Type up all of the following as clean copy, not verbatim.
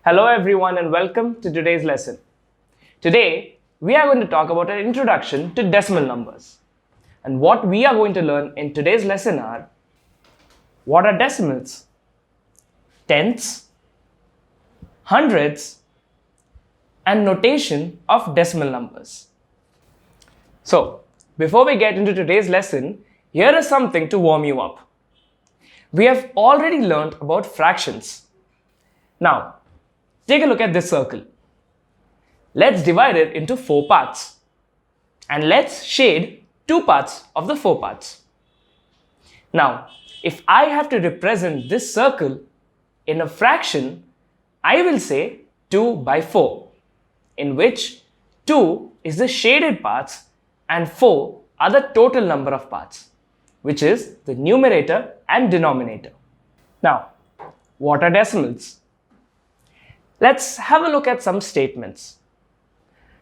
Hello everyone and welcome to today's lesson. Today, we are going to talk about an introduction to decimal numbers. And what we are going to learn in today's lesson are: what are decimals, tenths, hundredths, and notation of decimal numbers. So, before we get into today's lesson, here is something to warm you up. We have already learned about fractions. Now, take a look at this circle. Let's divide it into 4 parts. And let's shade 2 parts of the 4 parts. Now, if I have to represent this circle in a fraction, I will say 2 by 4, in which 2 is the shaded parts and 4 are the total number of parts, which is the numerator and denominator. Now, what are decimals? Let's have a look at some statements.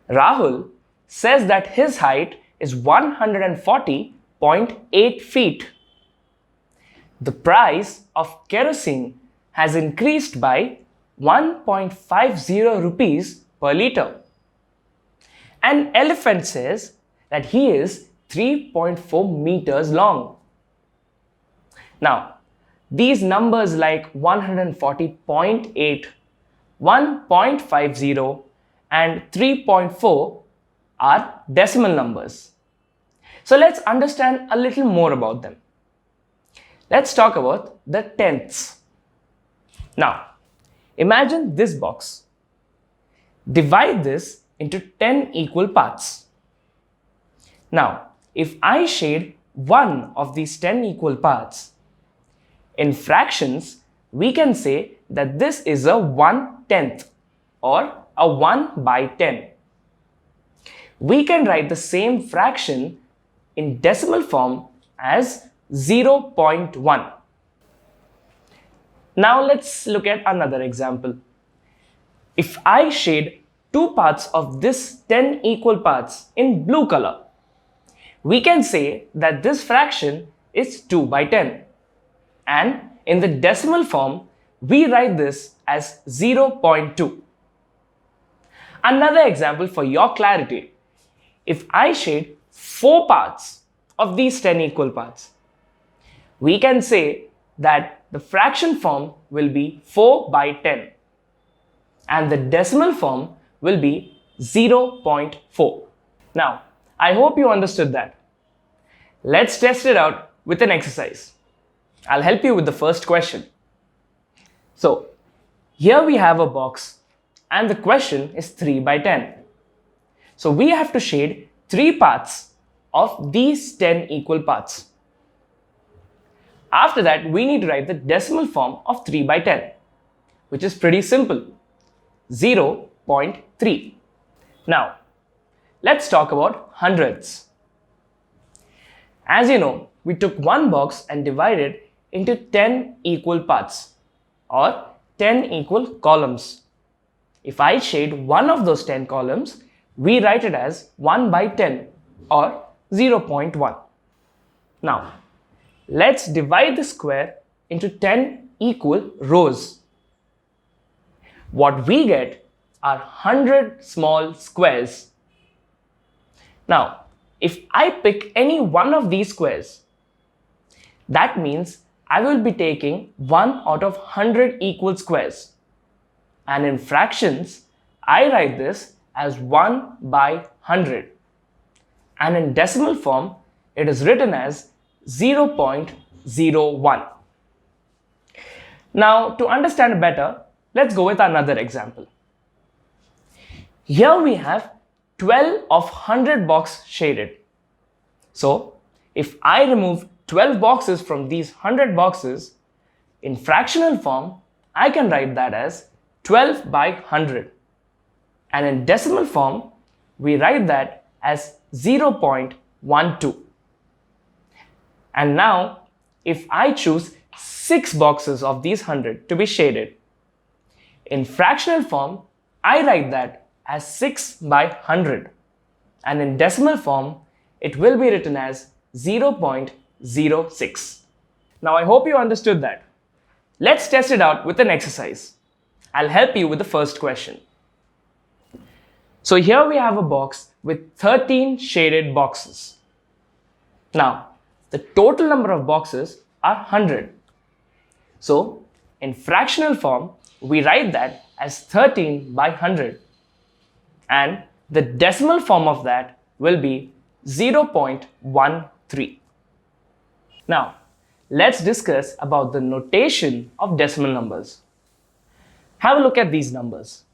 Rahul says that his height is 140.8 feet. The price of kerosene has increased by 1.50 rupees per litre. An elephant says that he is 3.4 meters long. Now, these numbers like 140.8, 1.50 and 3.4 are decimal numbers. So let's understand a little more about them. Let's talk about the tenths. Now, imagine this box. Divide this into 10 equal parts. Now, if I shade one of these 10 equal parts, in fractions, we can say that this is a 1/10 or a 1 by 10. We can write the same fraction in decimal form as 0.1. Now let's look at another example. If I shade 2 parts of this 10 equal parts in blue color, we can say that this fraction is 2 by 10. And in the decimal form, we write this as 0.2. Another example for your clarity. If I shade 4 parts of these 10 equal parts, we can say that the fraction form will be 4 by 10 and the decimal form will be 0.4. Now, I hope you understood that. Let's test it out with an exercise. I'll help you with the first question. So, here we have a box and the question is 3 by 10. So, we have to shade 3 parts of these 10 equal parts. After that, we need to write the decimal form of 3 by 10, which is pretty simple, 0.3. Now, let's talk about hundredths. As you know, we took one box and divided into 10 equal parts or 10 equal columns. If I shade one of those 10 columns, we write it as 1 by 10 or 0.1. Now, let's divide the square into 10 equal rows. What we get are 100 small squares. Now, if I pick any one of these squares, that means I will be taking 1 out of 100 equal squares. And in fractions, I write this as 1 by 100. And in decimal form, it is written as 0.01. Now, to understand better, let's go with another example. Here we have 12 of 100 box shaded. So, if I remove 12 boxes from these 100 boxes, in fractional form, I can write that as 12 by 100. And in decimal form, we write that as 0.12. And now, if I choose 6 boxes of these 100 to be shaded, in fractional form, I write that as 6 by 100. And in decimal form, it will be written as 0.06. Now I hope you understood that. Let's test it out with an exercise. I'll help you with the first question. So here we have a box with 13 shaded boxes. Now, the total number of boxes are 100. So, in fractional form, we write that as 13 by 100. And the decimal form of that will be 0.13. Now, let's discuss about the notation of decimal numbers. Have a look at these numbers.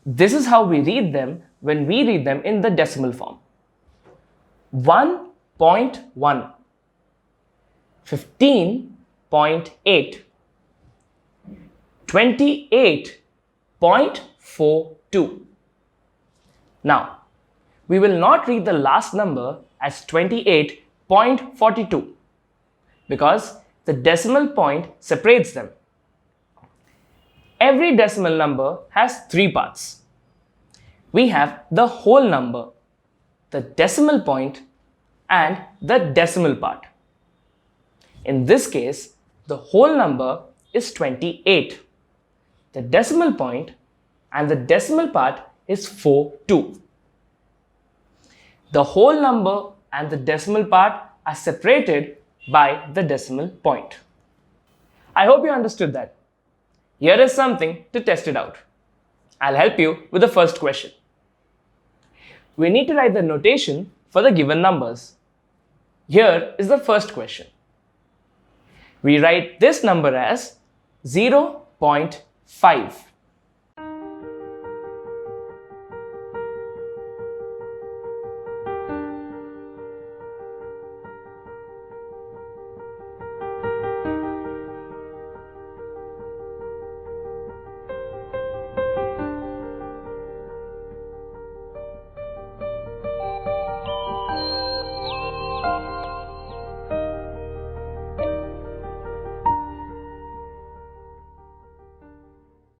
This is how we read them when we read them in the decimal form. 1.1, 15.8, 28.42. Now, we will not read the last number as 28.42 because the decimal point separates them. Every decimal number has three parts. We have the whole number, the decimal point, and the decimal part. In this case, the whole number is 28. The decimal point and the decimal part is 42. The whole number and the decimal part are separated by the decimal point. I hope you understood that. Here is something to test it out. I'll help you with the first question. We need to write the notation for the given numbers. Here is the first question. We write this number as 0.5.